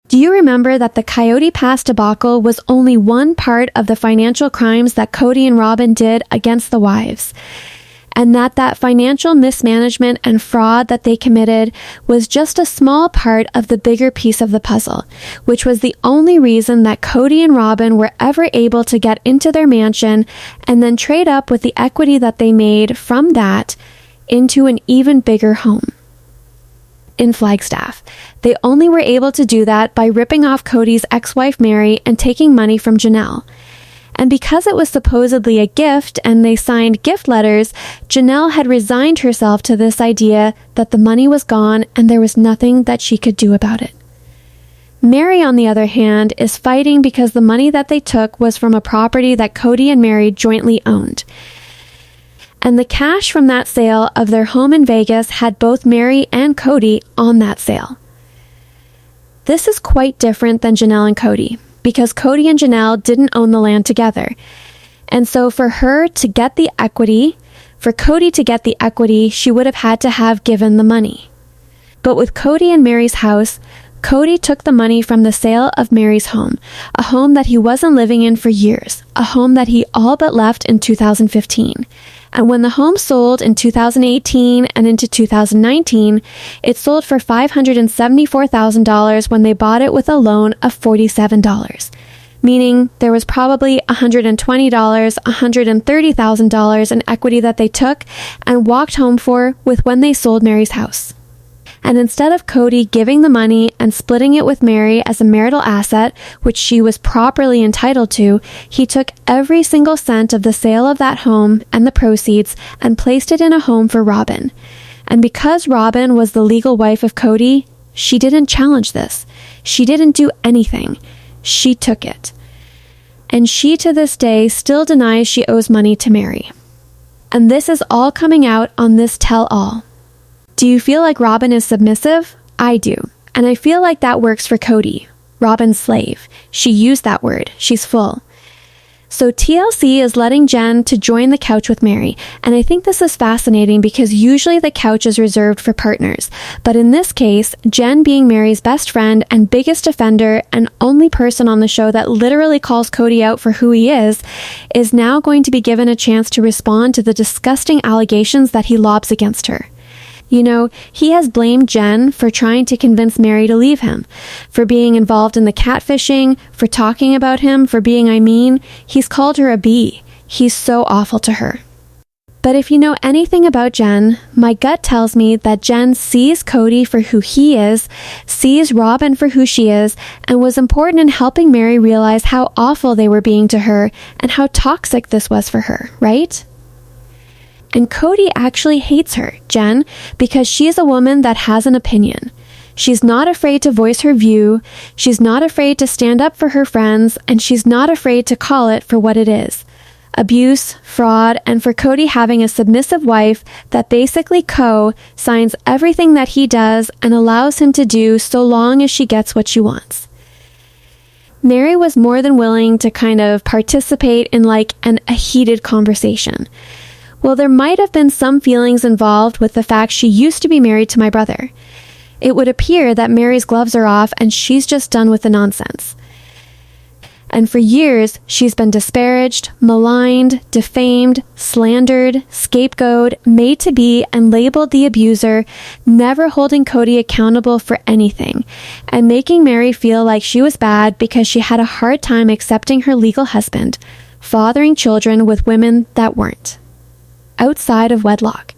Do you remember that the Coyote Pass debacle was only one part of the financial crimes that Kody and Robyn did against the wives? And that financial mismanagement and fraud that they committed was just a small part of the bigger piece of the puzzle, which was the only reason that Kody and Robyn were ever able to get into their mansion and then trade up with the equity that they made from that into an even bigger home in Flagstaff. They only were able to do that by ripping off Kody's ex-wife Meri and taking money from Janelle. And because it was supposedly a gift and they signed gift letters, Janelle had resigned herself to this idea that the money was gone and there was nothing that she could do about it. Meri, on the other hand, is fighting because the money that they took was from a property that Kody and Meri jointly owned. And the cash from that sale of their home in Vegas had both Meri and Kody on that sale. This is quite different than Janelle and Kody, because Kody and Janelle didn't own the land together. And so for Kody to get the equity, she would have had to have given the money. But with Kody and Meri's house, Kody took the money from the sale of Meri's home, a home that he wasn't living in for years, a home that he all but left in 2015. And when the home sold in 2018 and into 2019, it sold for $574,000 when they bought it with a loan of $47, meaning there was probably $120, $130,000 in equity that they took and walked home for with when they sold Meri's house. And instead of Kody giving the money and splitting it with Meri as a marital asset, which she was properly entitled to, he took every single cent of the sale of that home and the proceeds and placed it in a home for Robyn. And because Robyn was the legal wife of Kody, she didn't challenge this. She didn't do anything. She took it. And she to this day still denies she owes money to Meri. And this is all coming out on this tell-all. Do you feel like Robyn is submissive? I do. And I feel like that works for Kody, Robyn's slave. She used that word. She's full. So TLC is letting Jen to join the couch with Meri. And I think this is fascinating because usually the couch is reserved for partners. But in this case, Jen, being Meri's best friend and biggest offender and only person on the show that literally calls Kody out for who he is now going to be given a chance to respond to the disgusting allegations that he lobs against her. You know, he has blamed Jen for trying to convince Meri to leave him, for being involved in the catfishing, for talking about him, for being He's called her a bee. He's so awful to her. But if you know anything about Jen, my gut tells me that Jen sees Kody for who he is, sees Robyn for who she is, and was important in helping Meri realize how awful they were being to her and how toxic this was for her, right? And Kody actually hates her, Jen, because she is a woman that has an opinion. She's not afraid to voice her view, she's not afraid to stand up for her friends, and she's not afraid to call it for what it is. Abuse, fraud, and for Kody having a submissive wife that basically signs everything that he does and allows him to do so long as she gets what she wants. Meri was more than willing to kind of participate in a heated conversation. Well, there might have been some feelings involved with the fact she used to be married to my brother. It would appear that Meri's gloves are off and she's just done with the nonsense. And for years, she's been disparaged, maligned, defamed, slandered, scapegoated, made to be, and labeled the abuser, never holding Kody accountable for anything, and making Meri feel like she was bad because she had a hard time accepting her legal husband, fathering children with women that weren't outside of wedlock.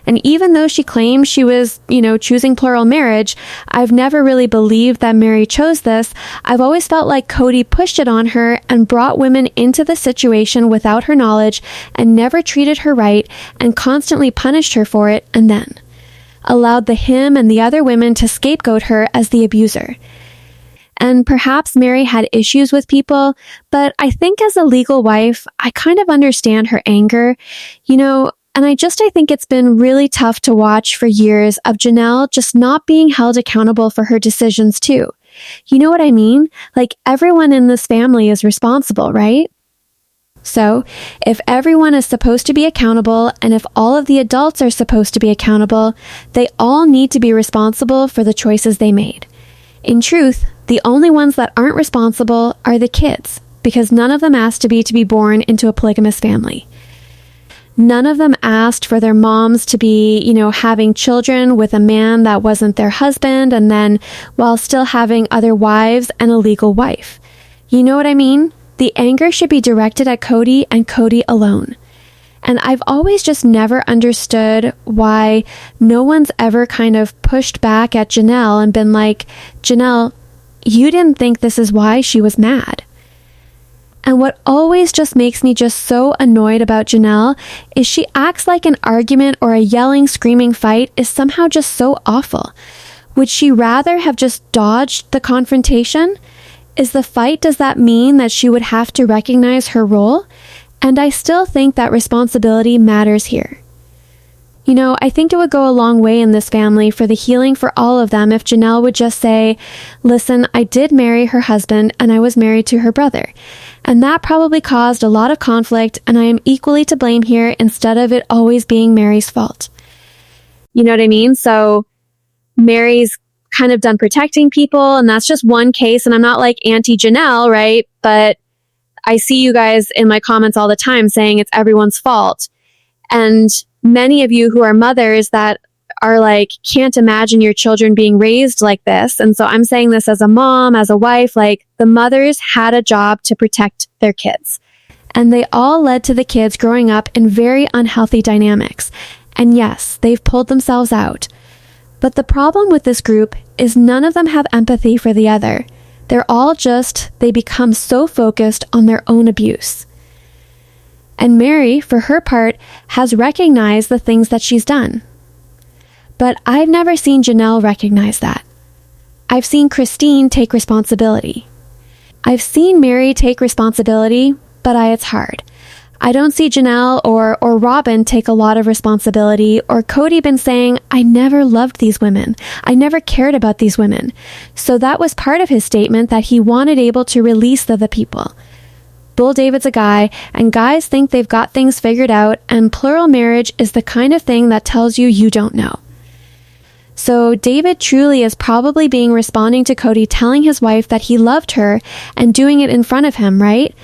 And even though she claimed she was, choosing plural marriage, I've never really believed that Meri chose this. I've always felt like Kody pushed it on her and brought women into the situation without her knowledge and never treated her right and constantly punished her for it and then allowed him and the other women to scapegoat her as the abuser. And perhaps Meri had issues with people, but I think as a legal wife, I kind of understand her anger, and I think it's been really tough to watch for years of Janelle just not being held accountable for her decisions too. You know what I mean? Like everyone in this family is responsible, right? So, if everyone is supposed to be accountable and if all of the adults are supposed to be accountable, they all need to be responsible for the choices they made. In truth, The only ones that aren't responsible are the kids, because none of them asked to be born into a polygamous family. None of them asked for their moms to be, having children with a man that wasn't their husband, and then while still having other wives and a legal wife. You know what I mean? The anger should be directed at Kody and Kody alone. And I've always just never understood why no one's ever kind of pushed back at Janelle and been like, Janelle, you didn't think this is why she was mad. And what always just makes me just so annoyed about Janelle is she acts like an argument or a yelling, screaming fight is somehow just so awful. Would she rather have just dodged the confrontation? Is the fight, does that mean that she would have to recognize her role? And I still think that responsibility matters here. I think it would go a long way in this family for the healing for all of them if Janelle would just say, listen, I did marry her husband and I was married to her brother. And that probably caused a lot of conflict, and I am equally to blame here instead of it always being Mary's fault. You know what I mean? So Mary's kind of done protecting people, and that's just one case, and I'm not like anti-Janelle, right? But I see you guys in my comments all the time saying it's everyone's fault. And many of you who are mothers that are like, can't imagine your children being raised like this. And so I'm saying this as a mom, as a wife, like the mothers had a job to protect their kids. And they all led to the kids growing up in very unhealthy dynamics. And yes, they've pulled themselves out. But the problem with this group is none of them have empathy for the other. They become so focused on their own abuse. And Meri, for her part, has recognized the things that she's done. But I've never seen Janelle recognize that. I've seen Christine take responsibility. I've seen Meri take responsibility, but it's hard. I don't see Janelle or Robyn take a lot of responsibility, or Kody been saying, I never loved these women. I never cared about these women. So that was part of his statement that he wanted able to release the people. Bull David's a guy, and guys think they've got things figured out, and plural marriage is the kind of thing that tells you don't know. So David truly is probably responding to Kody telling his wife that he loved her and doing it in front of him, right?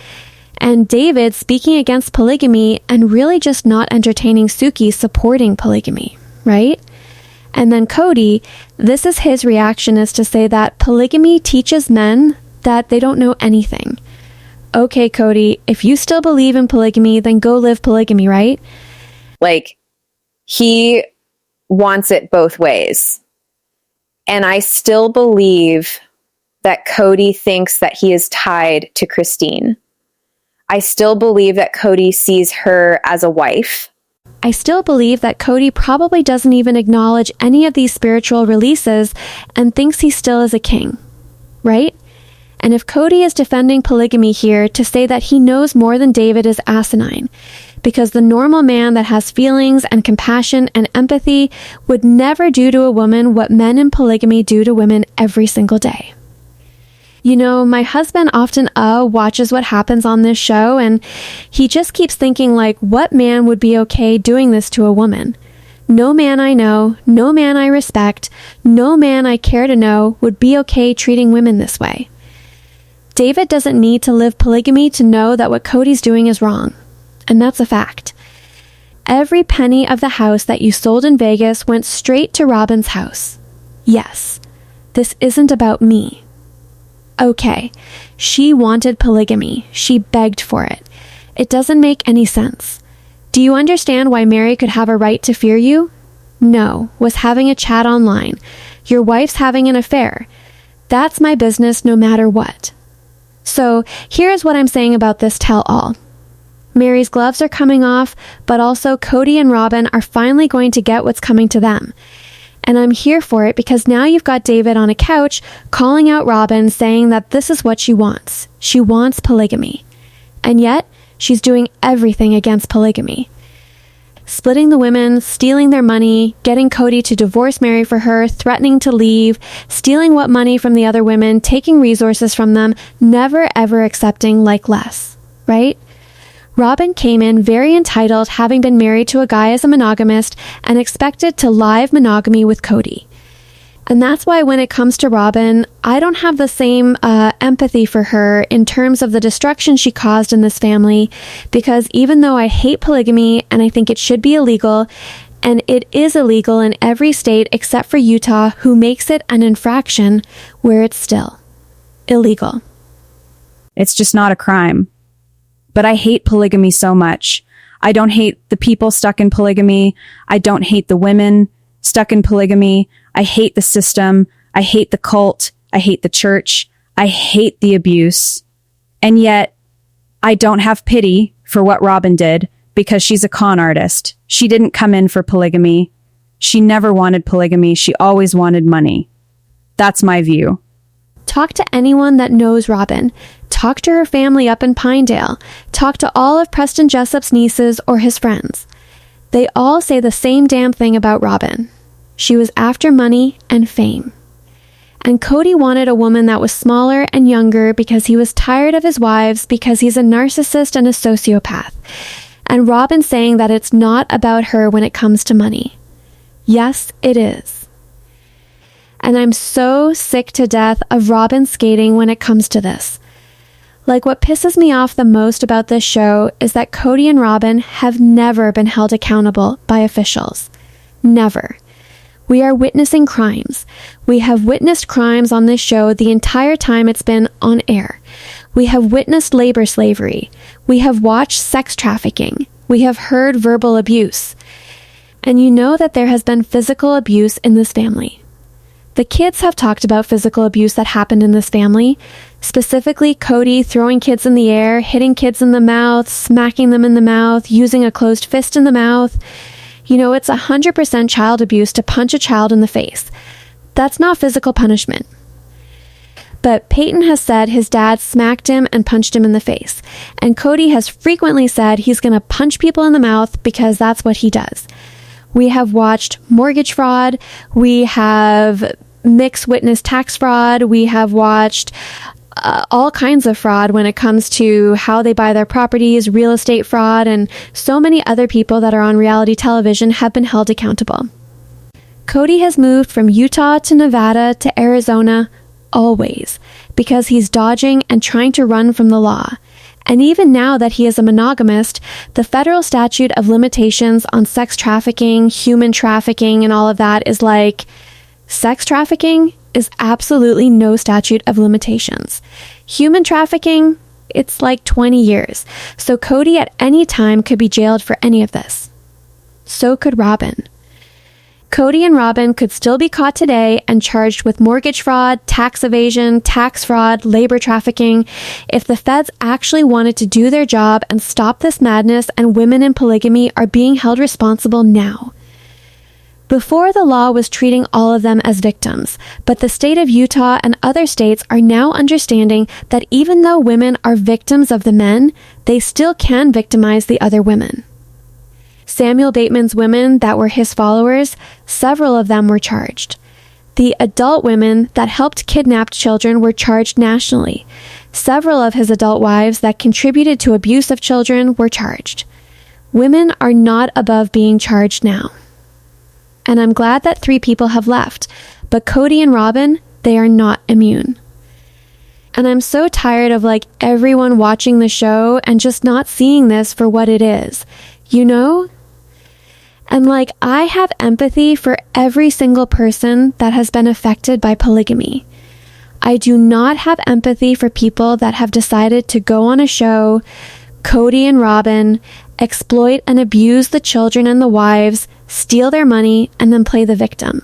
And David speaking against polygamy and really just not entertaining Suki supporting polygamy, right? And then Kody, this is his reaction, is to say that polygamy teaches men that they don't know anything. Okay, Kody, if you still believe in polygamy, then go live polygamy, right? Like, he wants it both ways. And I still believe that Kody thinks that he is tied to Christine. I still believe that Kody sees her as a wife. I still believe that Kody probably doesn't even acknowledge any of these spiritual releases and thinks he still is a king, right? And if Kody is defending polygamy here, to say that he knows more than David is asinine, because the normal man that has feelings and compassion and empathy would never do to a woman what men in polygamy do to women every single day. My husband often watches what happens on this show, and he just keeps thinking like, what man would be okay doing this to a woman? No man I know, no man I respect, no man I care to know would be okay treating women this way. David doesn't need to live polygamy to know that what Kody's doing is wrong. And that's a fact. Every penny of the house that you sold in Vegas went straight to Robyn's house. Yes, this isn't about me. Okay, she wanted polygamy. She begged for it. It doesn't make any sense. Do you understand why Meri could have a right to fear you? No, was having a chat online. Your wife's having an affair. That's my business no matter what. So here's what I'm saying about this tell-all. Meri's gloves are coming off, but also Kody and Robyn are finally going to get what's coming to them. And I'm here for it because now you've got David on a couch calling out Robyn, saying that this is what she wants. She wants polygamy. And yet, she's doing everything against polygamy. Splitting the women, stealing their money, getting Kody to divorce Meri for her, threatening to leave, stealing what money from the other women, taking resources from them, never ever accepting like less, right? Robyn came in very entitled, having been married to a guy as a monogamist, and expected to live monogamy with Kody. And that's why when it comes to Robyn, I don't have the same empathy for her in terms of the destruction she caused in this family, because even though I hate polygamy and I think it should be illegal, and it is illegal in every state except for Utah, who makes it an infraction where it's still illegal. It's just not a crime. But I hate polygamy so much. I don't hate the people stuck in polygamy. I don't hate the women stuck in polygamy. I hate the system. I hate the cult. I hate the church. I hate the abuse. And yet, I don't have pity for what Robyn did because she's a con artist. She didn't come in for polygamy. She never wanted polygamy. She always wanted money. That's my view. Talk to anyone that knows Robyn. Talk to her family up in Pinedale. Talk to all of Preston Jessup's nieces or his friends. They all say the same damn thing about Robyn. She was after money and fame. And Kody wanted a woman that was smaller and younger because he was tired of his wives, because he's a narcissist and a sociopath. And Robyn saying that it's not about her when it comes to money. Yes, it is. And I'm so sick to death of Robyn skating when it comes to this. Like, what pisses me off the most about this show is that Kody and Robyn have never been held accountable by officials. Never. We are witnessing crimes. We have witnessed crimes on this show the entire time it's been on air. We have witnessed labor slavery. We have watched sex trafficking. We have heard verbal abuse. And you know that there has been physical abuse in this family. The kids have talked about physical abuse that happened in this family, specifically Kody throwing kids in the air, hitting kids in the mouth, smacking them in the mouth, using a closed fist in the mouth. You know, it's 100% child abuse to punch a child in the face. That's not physical punishment. But Peyton has said his dad smacked him and punched him in the face. And Kody has frequently said he's going to punch people in the mouth because that's what he does. We have watched mortgage fraud. We have mixed witness tax fraud. We have watched all kinds of fraud when it comes to how they buy their properties, real estate fraud, and so many other people that are on reality television have been held accountable. Kody has moved from Utah to Nevada to Arizona always because he's dodging and trying to run from the law. And even now that he is a monogamist, the federal statute of limitations on sex trafficking, human trafficking, and all of that is like, sex trafficking is absolutely no statute of limitations. Human trafficking, it's like 20 years. So Kody at any time could be jailed for any of this. So could Robyn. Kody and Robyn could still be caught today and charged with mortgage fraud, tax evasion, tax fraud, labor trafficking, if the feds actually wanted to do their job and stop this madness, and women in polygamy are being held responsible now. Before, the law was treating all of them as victims, but the state of Utah and other states are now understanding that even though women are victims of the men, they still can victimize the other women. Samuel Bateman's women that were his followers, several of them were charged. The adult women that helped kidnap children were charged nationally. Several of his adult wives that contributed to abuse of children were charged. Women are not above being charged now. And I'm glad that 3 people have left, but Kody and Robyn, they are not immune. And I'm so tired of everyone watching the show and just not seeing this for what it is, you know? And I have empathy for every single person that has been affected by polygamy. I do not have empathy for people that have decided to go on a show, Kody and Robyn, exploit and abuse the children and the wives, steal their money, and then play the victim.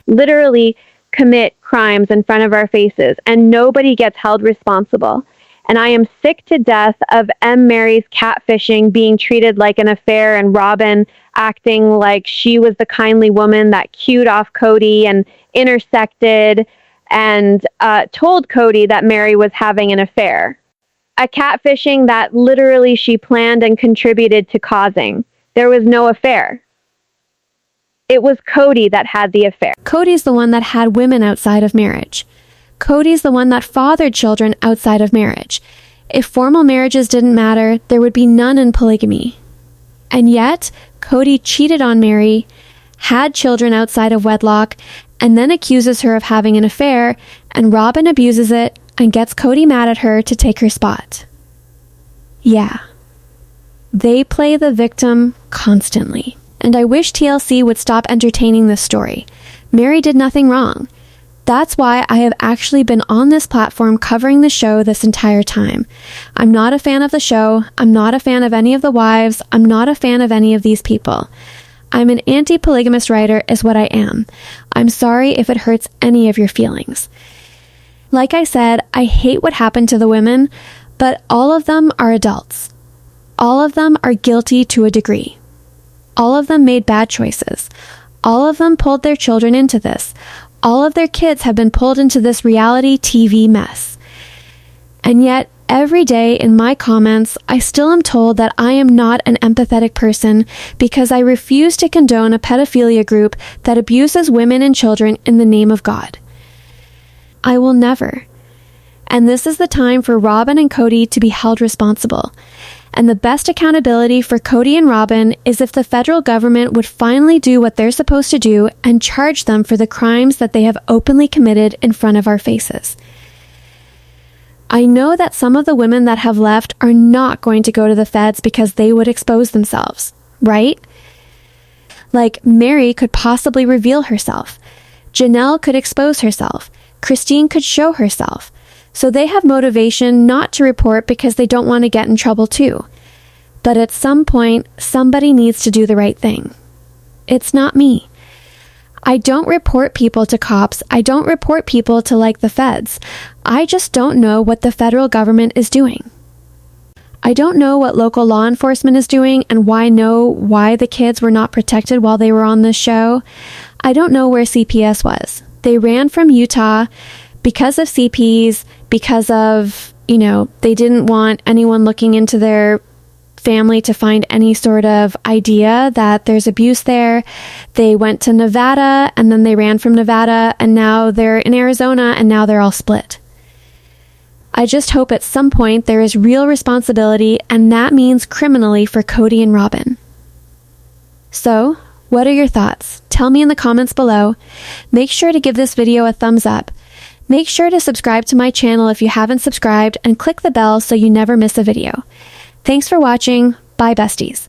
Literally commit crimes in front of our faces, and nobody gets held responsible. And I am sick to death of Meri's catfishing being treated like an affair, and Robyn acting like she was the kindly woman that cued off Kody and intersected and told Kody that Meri was having an affair. A catfishing that literally she planned and contributed to causing. There was no affair. It was Kody that had the affair. Kody's the one that had women outside of marriage. Kody's the one that fathered children outside of marriage. If formal marriages didn't matter, there would be none in polygamy. And yet, Kody cheated on Meri, had children outside of wedlock, and then accuses her of having an affair, and Robyn abuses it and gets Kody mad at her to take her spot. Yeah. They play the victim constantly. And I wish TLC would stop entertaining this story. Meri did nothing wrong. That's why I have actually been on this platform covering the show this entire time. I'm not a fan of the show. I'm not a fan of any of the wives. I'm not a fan of any of these people. I'm an anti-polygamous writer is what I am. I'm sorry if it hurts any of your feelings. Like I said, I hate what happened to the women, but all of them are adults. All of them are guilty to a degree. All of them made bad choices. All of them pulled their children into this. All of their kids have been pulled into this reality TV mess. And yet, every day in my comments, I still am told that I am not an empathetic person because I refuse to condone a pedophilia group that abuses women and children in the name of God. I will never. And this is the time for Robyn and Kody to be held responsible. And the best accountability for Kody and Robyn is if the federal government would finally do what they're supposed to do and charge them for the crimes that they have openly committed in front of our faces. I know that some of the women that have left are not going to go to the feds because they would expose themselves, right? Like Meri could possibly reveal herself. Janelle could expose herself. Christine could show herself. So they have motivation not to report because they don't want to get in trouble too. But at some point, somebody needs to do the right thing. It's not me. I don't report people to cops. I don't report people to like the feds. I just don't know what the federal government is doing. I don't know what local law enforcement is doing and why the kids were not protected while they were on this show. I don't know where CPS was. They ran from Utah because of CPs, because of, they didn't want anyone looking into their family to find any sort of idea that there's abuse there. They went to Nevada and then they ran from Nevada and now they're in Arizona and now they're all split. I just hope at some point there is real responsibility and that means criminally for Kody and Robyn. So, what are your thoughts? Tell me in the comments below. Make sure to give this video a thumbs up. Make sure to subscribe to my channel if you haven't subscribed and click the bell so you never miss a video. Thanks for watching. Bye, besties.